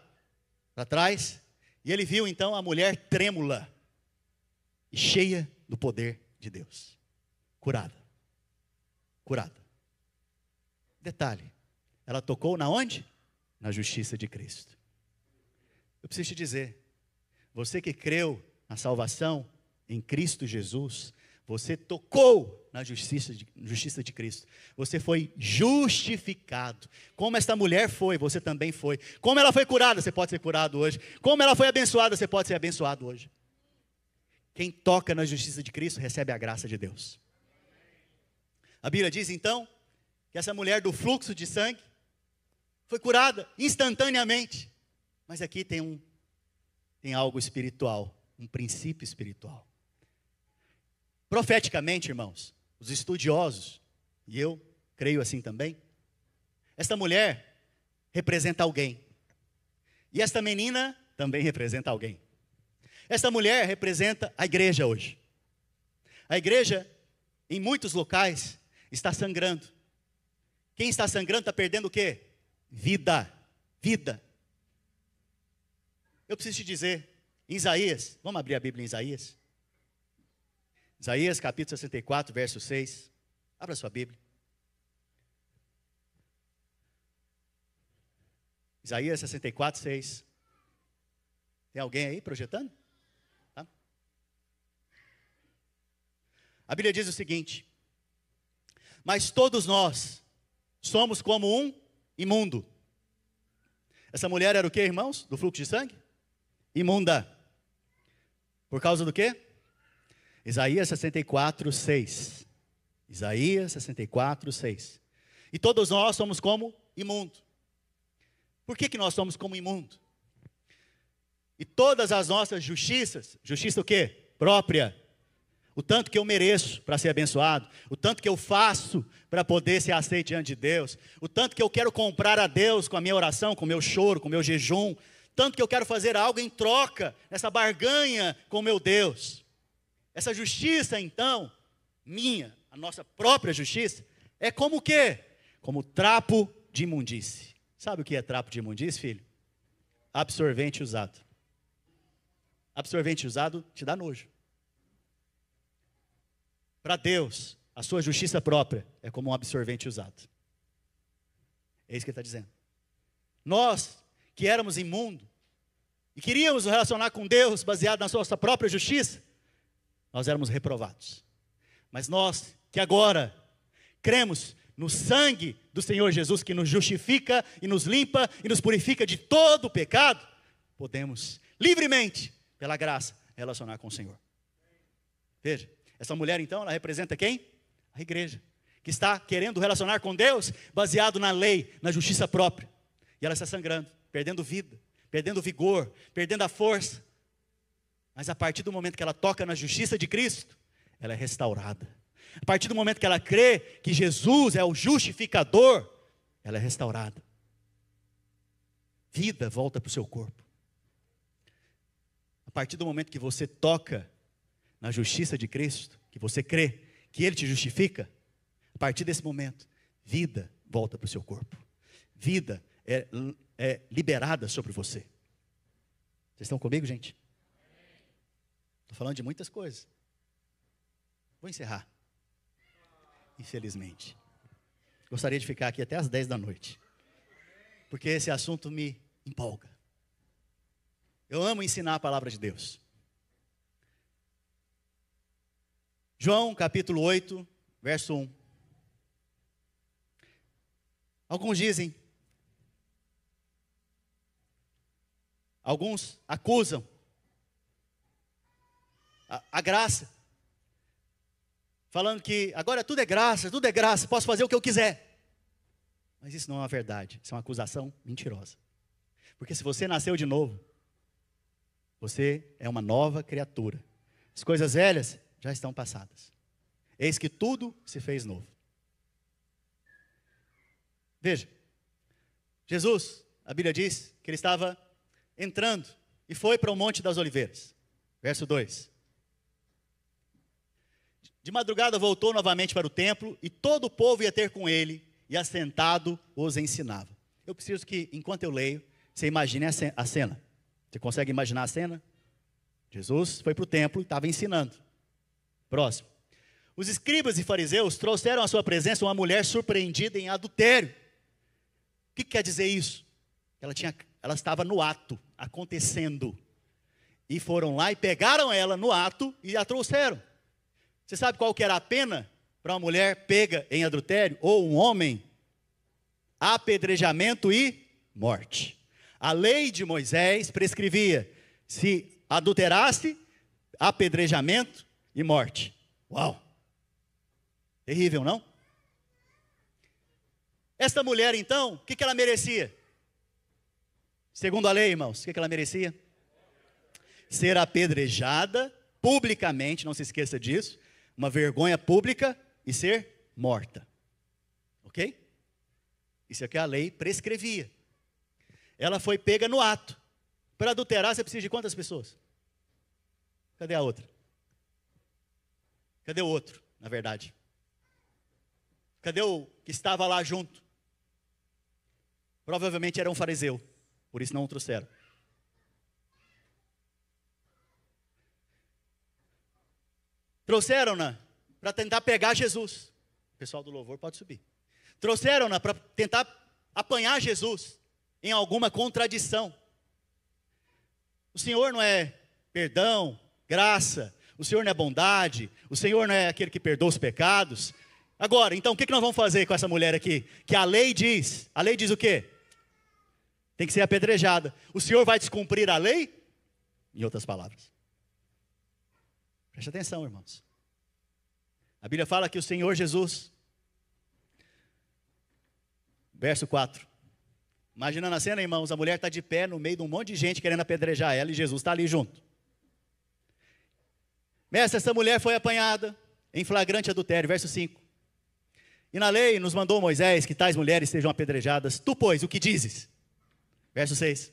trás e ele viu então a mulher trêmula e cheia do poder de Deus. Curada. Curada. Detalhe. Ela tocou na onde? Na justiça de Cristo. Eu preciso te dizer, você que creu na salvação em Cristo Jesus, você tocou na justiça de Cristo. Você foi justificado. Como esta mulher foi, você também foi. Como ela foi curada, você pode ser curado hoje. Como ela foi abençoada, você pode ser abençoado hoje. Quem toca na justiça de Cristo recebe a graça de Deus. A Bíblia diz então que essa mulher do fluxo de sangue foi curada instantaneamente. Mas aqui tem algo espiritual, um princípio espiritual. Profeticamente, irmãos, os estudiosos, e eu creio assim também, esta mulher representa alguém. E esta menina também representa alguém. Esta mulher representa a igreja hoje. A igreja, em muitos locais, está sangrando. Quem está sangrando está perdendo o quê? Vida. Vida. Eu preciso te dizer, em Isaías, vamos abrir a Bíblia em Isaías? Isaías capítulo 64, verso 6. Abra sua Bíblia. Isaías 64, 6. Tem alguém aí projetando? Tá? A Bíblia diz o seguinte: mas todos nós somos como um imundo. Essa mulher era o que, irmãos? Do fluxo de sangue? Imunda. Por causa do quê? Isaías 64, 6. Isaías 64, 6. E todos nós somos como imundo. Por que nós somos como imundo? E todas as nossas justiças, justiça o quê? Própria. O tanto que eu mereço para ser abençoado, o tanto que eu faço para poder ser aceito diante de Deus, o tanto que eu quero comprar a Deus com a minha oração, com o meu choro, com o meu jejum, tanto que eu quero fazer algo em troca, nessa barganha com o meu Deus. Essa justiça, então, minha, a nossa própria justiça, é como o quê? Como trapo de imundície. Sabe o que é trapo de imundície, filho? Absorvente usado. Absorvente usado te dá nojo. Para Deus, a sua justiça própria é como um absorvente usado. É isso que ele está dizendo. Nós, que éramos imundos, e queríamos nos relacionar com Deus baseado na nossa própria justiça, nós éramos reprovados. Mas nós, que agora cremos no sangue do Senhor Jesus, que nos justifica e nos limpa e nos purifica de todo o pecado, podemos livremente, pela graça, relacionar com o Senhor. Veja, essa mulher então, ela representa quem? A igreja, que está querendo relacionar com Deus, baseado na lei, na justiça própria. E ela está sangrando, perdendo vida, perdendo vigor, perdendo a força. Mas a partir do momento que ela toca na justiça de Cristo, ela é restaurada. A partir do momento que ela crê que Jesus é o justificador, ela é restaurada. Vida volta para o seu corpo. A partir do momento que você toca na justiça de Cristo, que você crê que Ele te justifica, a partir desse momento, vida volta para o seu corpo. Vida é liberada sobre você. Vocês estão comigo, gente? Estou falando de muitas coisas. Vou encerrar. Infelizmente. Gostaria de ficar aqui até as 10 da noite. Porque esse assunto me empolga. Eu amo ensinar a palavra de Deus. João capítulo 8, verso 1. Alguns dizem, alguns acusam a graça, falando que agora tudo é graça, posso fazer o que eu quiser. Mas isso não é uma verdade, isso é uma acusação mentirosa. Porque se você nasceu de novo, você é uma nova criatura. As coisas velhas já estão passadas. Eis que tudo se fez novo. Veja, Jesus, a Bíblia diz que ele estava entrando e foi para o Monte das Oliveiras. Verso 2. De madrugada voltou novamente para o templo e todo o povo ia ter com ele e assentado os ensinava. Eu preciso que, enquanto eu leio, você imagine a cena. Você consegue imaginar a cena? Jesus foi para o templo e estava ensinando. Próximo. Os escribas e fariseus trouxeram à sua presença uma mulher surpreendida em adultério. O que quer dizer isso? Ela estava no ato, acontecendo. E foram lá e pegaram ela no ato e a trouxeram. Você sabe qual que era a pena para uma mulher pega em adultério? Ou um homem? Apedrejamento e morte. A lei de Moisés prescrevia, se adulterasse, apedrejamento e morte. Uau! Terrível, não? Esta mulher, então, o que ela merecia? Segundo a lei, irmãos, o que ela merecia? Ser apedrejada publicamente, não se esqueça disso, uma vergonha pública e ser morta. Ok? Isso é que a lei prescrevia. Ela foi pega no ato. Para adulterar, você precisa de quantas pessoas? Cadê a outra? Cadê o outro, na verdade? Cadê o que estava lá junto? Provavelmente era um fariseu, por isso não o trouxeram. Trouxeram-na para tentar pegar Jesus. O pessoal do louvor pode subir. Trouxeram-na para tentar apanhar Jesus em alguma contradição. O Senhor não é perdão, graça, o Senhor não é bondade, o Senhor não é aquele que perdoa os pecados. Agora, então, o que nós vamos fazer com essa mulher aqui? Que a lei diz o quê? Tem que ser apedrejada. O Senhor vai descumprir a lei? Em outras palavras. Preste atenção, irmãos. A Bíblia fala que o Senhor Jesus, verso 4. Imaginando a cena, irmãos, a mulher está de pé no meio de um monte de gente querendo apedrejar ela e Jesus está ali junto. Mestre, essa mulher foi apanhada em flagrante adultério, verso 5. E na lei nos mandou Moisés que tais mulheres sejam apedrejadas. Tu, pois, o que dizes? Verso 6.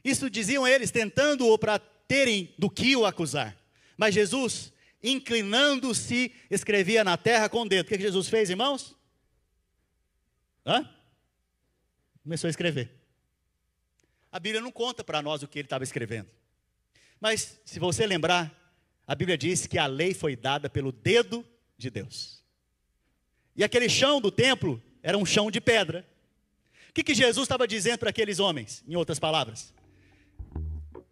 Isso diziam eles, tentando-o para terem do que o acusar. Mas Jesus, inclinando-se, escrevia na terra com o dedo. O que Jesus fez, irmãos? Começou a escrever. A Bíblia não conta para nós o que ele estava escrevendo. Mas, se você lembrar, a Bíblia diz que a lei foi dada pelo dedo de Deus. E aquele chão do templo era um chão de pedra. O que Jesus estava dizendo para aqueles homens, em outras palavras?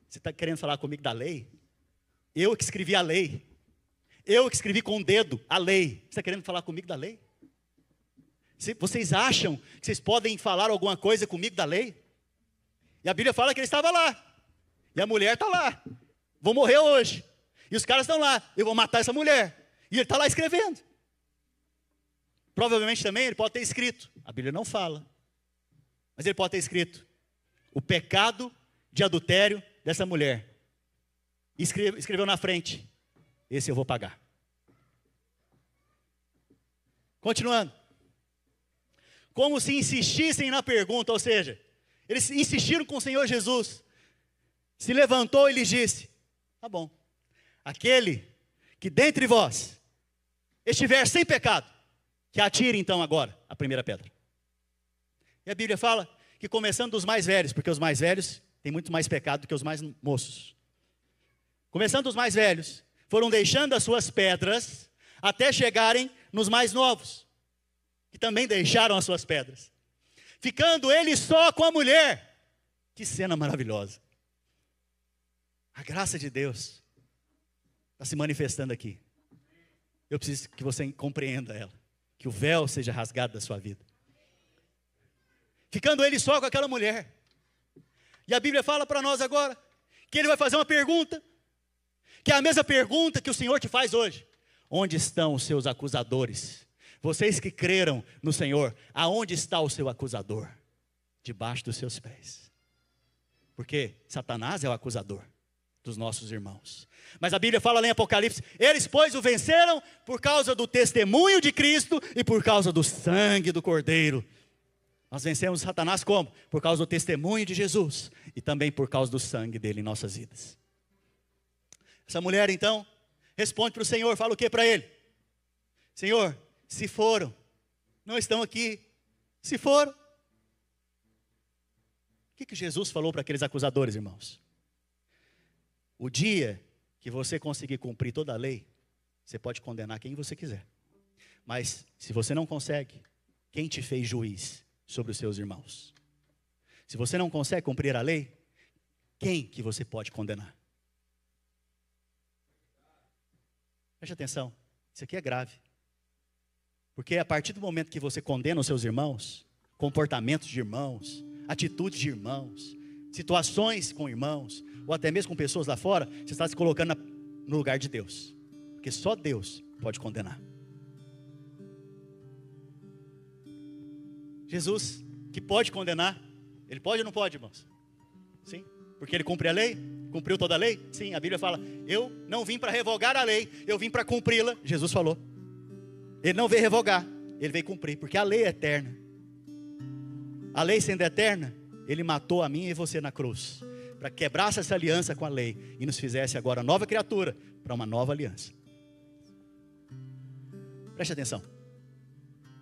Você está querendo falar comigo da lei? Eu que escrevi a lei. Eu que escrevi com o dedo a lei. Você está querendo falar comigo da lei? Vocês acham que vocês podem falar alguma coisa comigo da lei? E a Bíblia fala que ele estava lá. E a mulher está lá. Vou morrer hoje. E os caras estão lá. Eu vou matar essa mulher. E ele está lá escrevendo. Provavelmente também ele pode ter escrito. A Bíblia não fala. Mas ele pode ter escrito: o pecado de adultério dessa mulher. E escreveu na frente: esse eu vou pagar. Continuando. Como se insistissem na pergunta, ou seja, eles insistiram com o Senhor Jesus. Se levantou e lhes disse: tá bom, aquele que dentre vós estiver sem pecado, que atire então agora a primeira pedra. E a Bíblia fala que começando dos mais velhos, porque os mais velhos têm muito mais pecado do que os mais moços. Começando dos mais velhos, foram deixando as suas pedras até chegarem nos mais novos, que também deixaram as suas pedras. Ficando ele só com a mulher. Que cena maravilhosa. A graça de Deus está se manifestando aqui. Eu preciso que você compreenda ela. Que o véu seja rasgado da sua vida. Ficando ele só com aquela mulher. E a Bíblia fala para nós agora que ele vai fazer uma pergunta, que é a mesma pergunta que o Senhor te faz hoje: onde estão os seus acusadores? Vocês que creram no Senhor, aonde está o seu acusador? Debaixo dos seus pés. Porque Satanás é o acusador dos nossos irmãos. Mas a Bíblia fala lá em Apocalipse: eles, pois, o venceram por causa do testemunho de Cristo e por causa do sangue do Cordeiro. Nós vencemos Satanás como? Por causa do testemunho de Jesus e também por causa do sangue dele em nossas vidas. Essa mulher então responde para o Senhor, fala o que para ele? Senhor, se foram, não estão aqui. Se foram. O que Jesus falou para aqueles acusadores, irmãos? O dia que você conseguir cumprir toda a lei, você pode condenar quem você quiser. Mas se você não consegue, quem te fez juiz sobre os seus irmãos? Se você não consegue cumprir a lei, quem que você pode condenar? Preste atenção, isso aqui é grave. Porque a partir do momento que você condena os seus irmãos, comportamentos de irmãos, atitudes de irmãos, situações com irmãos, ou até mesmo com pessoas lá fora, você está se colocando no lugar de Deus. Porque só Deus pode condenar. Jesus, que pode condenar, ele pode ou não pode, irmãos? Sim, porque ele cumpre a lei, cumpriu toda a lei? Sim, a Bíblia fala: eu não vim para revogar a lei, eu vim para cumpri-la. Jesus falou. Ele não veio revogar, ele veio cumprir, porque a lei é eterna. A lei sendo eterna, ele matou a mim e você na cruz, para quebrar essa aliança com a lei e nos fizesse agora nova criatura para uma nova aliança. Preste atenção.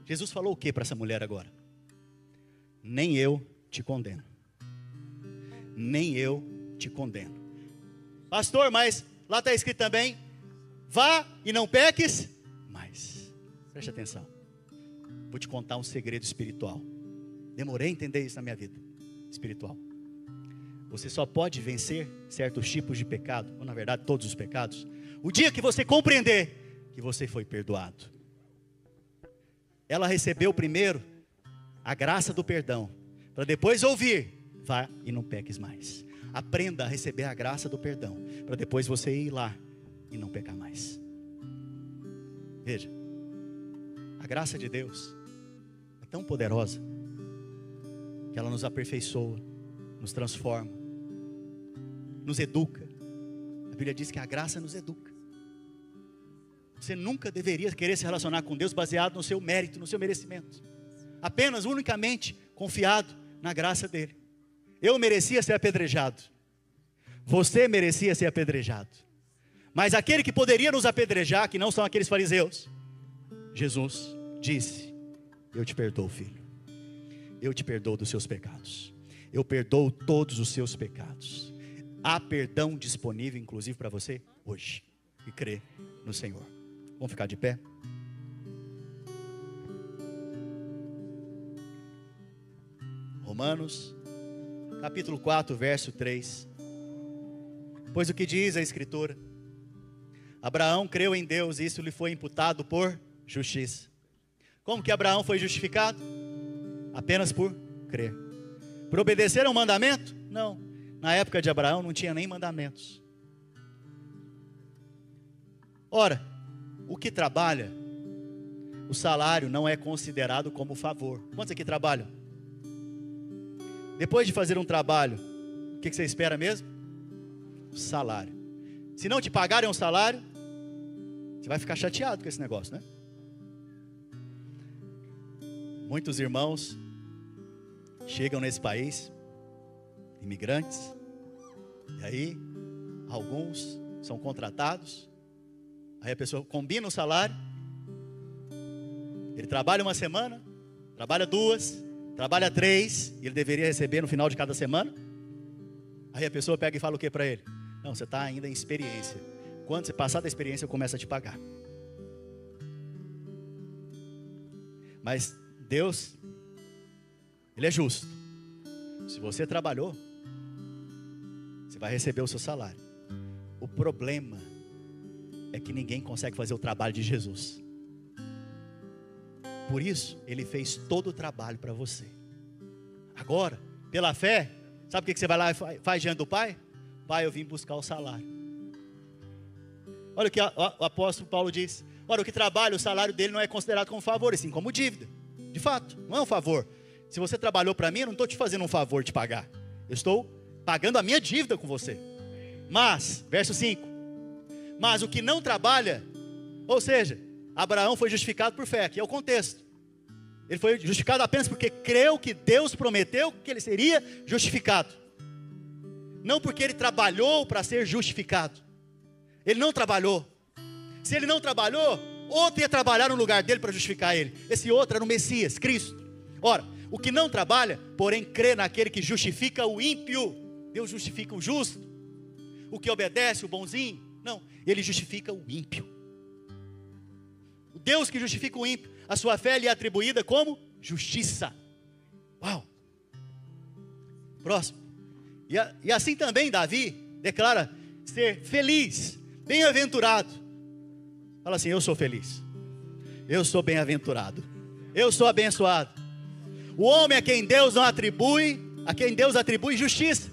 Jesus falou o que para essa mulher agora? Nem eu te condeno. Nem eu te condeno. Pastor, mas lá está escrito também: vá e não peques mais. Preste atenção. Vou te contar um segredo espiritual. Demorei a entender isso na minha vida espiritual. Você só pode vencer certos tipos de pecado, ou na verdade todos os pecados, o dia que você compreender que você foi perdoado. Ela recebeu primeiro a graça do perdão, para depois ouvir: vá e não peques mais. Aprenda a receber a graça do perdão, para depois você ir lá e não pecar mais. Veja, a graça de Deus é tão poderosa que ela nos aperfeiçoa, nos transforma, nos educa. A Bíblia diz que a graça nos educa. Você nunca deveria querer se relacionar com Deus baseado no seu mérito, no seu merecimento. Apenas, unicamente, confiado na graça dele. Eu merecia ser apedrejado. Você merecia ser apedrejado. Mas aquele que poderia nos apedrejar, que não são aqueles fariseus, Jesus disse: eu te perdoo, filho. Eu te perdoo dos seus pecados. Eu perdoo todos os seus pecados. Há perdão disponível, inclusive para você, hoje, que crê no Senhor. Vamos ficar de pé? Romanos, capítulo 4, verso 3. Pois o que diz a Escritura? Abraão creu em Deus e isso lhe foi imputado por justiça. Como que Abraão foi justificado? Apenas por crer. Por obedecer a um mandamento? Não. Na época de Abraão não tinha nem mandamentos. Ora, o que trabalha, o salário não é considerado como favor. Quantos aqui trabalham? Depois de fazer um trabalho, o que você espera mesmo? O salário. Se não te pagarem um salário, você vai ficar chateado com esse negócio, né? Muitos irmãos chegam nesse país, imigrantes, e aí alguns são contratados, aí a pessoa combina o salário, ele trabalha uma semana, trabalha 2, trabalha 3, e ele deveria receber no final de cada semana. Aí a pessoa pega e fala o que para ele? Não, você está ainda em experiência. Quando você passar da experiência, eu começo a te pagar. Mas Deus, Ele é justo. Se você trabalhou, você vai receber o seu salário. O problema é que ninguém consegue fazer o trabalho de Jesus. Por isso, Ele fez todo o trabalho para você. Agora, pela fé, sabe o que você vai lá e faz diante do Pai? Pai, eu vim buscar o salário. Olha o que o apóstolo Paulo diz. Ora, o que trabalha, o salário dele não é considerado como favor, e sim como dívida. De fato, não é um favor. Se você trabalhou para mim, eu não estou te fazendo um favor de pagar. Eu estou pagando a minha dívida com você. Mas, verso 5. Mas o que não trabalha, ou seja, Abraão foi justificado por fé, que é o contexto. Ele foi justificado apenas porque creu que Deus prometeu que ele seria justificado. Não porque ele trabalhou para ser justificado. Ele não trabalhou. Se ele não trabalhou, outro ia trabalhar no lugar dele para justificar ele. Esse outro era o Messias, Cristo. Ora, o que não trabalha, porém crê naquele que justifica o ímpio. Deus justifica o justo. O que obedece, o bonzinho. Não, ele justifica o ímpio. O Deus que justifica o ímpio, a sua fé lhe é atribuída como justiça. Uau! Próximo. E assim também Davi declara ser feliz, bem-aventurado. Fala assim, eu sou feliz, eu sou bem-aventurado, eu sou abençoado. O homem a quem Deus atribui justiça.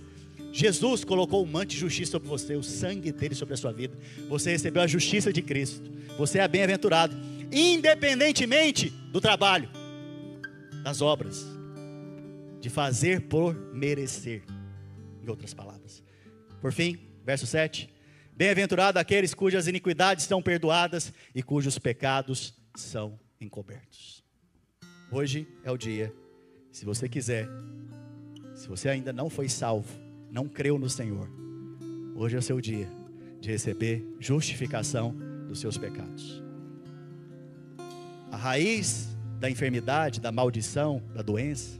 Jesus colocou um manto de justiça sobre você, o sangue dele sobre a sua vida. Você recebeu a justiça de Cristo. Você é bem-aventurado, independentemente do trabalho, das obras, de fazer por merecer. Em outras palavras. Por fim, verso 7. Bem-aventurado aqueles cujas iniquidades são perdoadas e cujos pecados são encobertos. Hoje é o dia, se você quiser, se você ainda não foi salvo, não creu no Senhor, hoje é o seu dia de receber justificação dos seus pecados. A raiz da enfermidade, da maldição, da doença,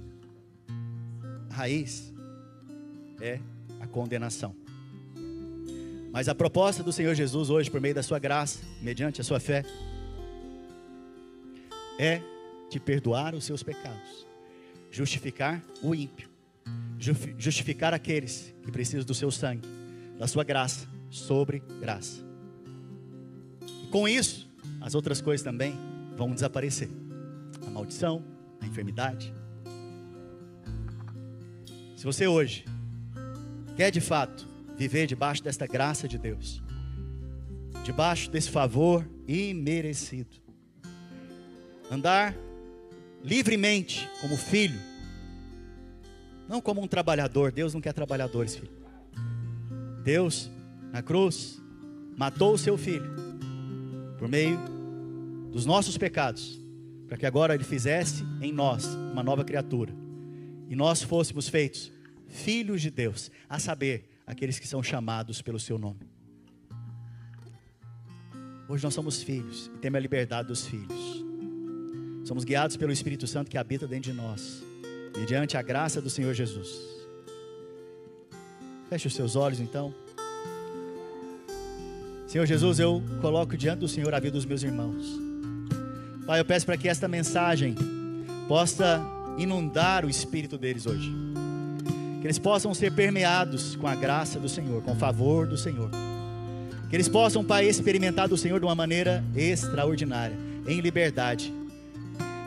a raiz é a condenação. Mas a proposta do Senhor Jesus hoje, por meio da sua graça, mediante a sua fé, é te perdoar os seus pecados, justificar o ímpio, justificar aqueles que precisam do seu sangue, da sua graça, sobre graça. E com isso, as outras coisas também vão desaparecer. A maldição, a enfermidade. Se você hoje quer de fato viver debaixo desta graça de Deus, debaixo desse favor imerecido, andar livremente como filho, não como um trabalhador. Deus não quer trabalhadores, filho. Deus, na cruz, matou o seu filho por meio dos nossos pecados, para que agora Ele fizesse em nós uma nova criatura, e nós fôssemos feitos filhos de Deus, a saber, aqueles que são chamados pelo seu nome. Hoje nós somos filhos e temos a liberdade dos filhos. Somos guiados pelo Espírito Santo que habita dentro de nós, mediante a graça do Senhor Jesus. Feche os seus olhos então. Senhor Jesus, eu coloco diante do Senhor a vida dos meus irmãos. Pai, eu peço para que esta mensagem possa inundar o espírito deles hoje. Que eles possam ser permeados com a graça do Senhor, com o favor do Senhor. Que eles possam, Pai, experimentar do Senhor de uma maneira extraordinária, em liberdade.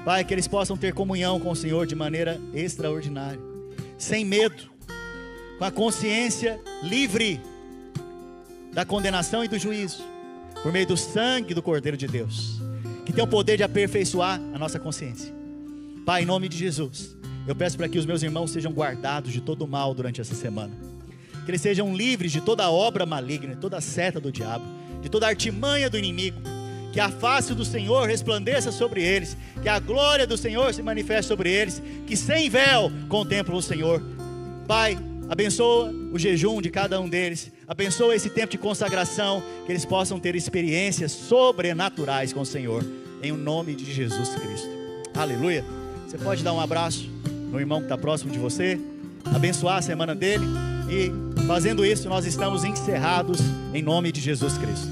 Pai, que eles possam ter comunhão com o Senhor de maneira extraordinária, sem medo, com a consciência livre da condenação e do juízo, por meio do sangue do Cordeiro de Deus, que tem o poder de aperfeiçoar a nossa consciência. Pai, em nome de Jesus, eu peço para que os meus irmãos sejam guardados de todo mal durante essa semana, que eles sejam livres de toda obra maligna, de toda seta do diabo, de toda artimanha do inimigo, que a face do Senhor resplandeça sobre eles, que a glória do Senhor se manifeste sobre eles, que sem véu contemplam o Senhor. Pai, abençoa o jejum de cada um deles, abençoa esse tempo de consagração, que eles possam ter experiências sobrenaturais com o Senhor, em o nome de Jesus Cristo. Aleluia. Você pode dar um abraço no irmão que está próximo de você, abençoar a semana dele, e fazendo isso nós estamos encerrados em nome de Jesus Cristo.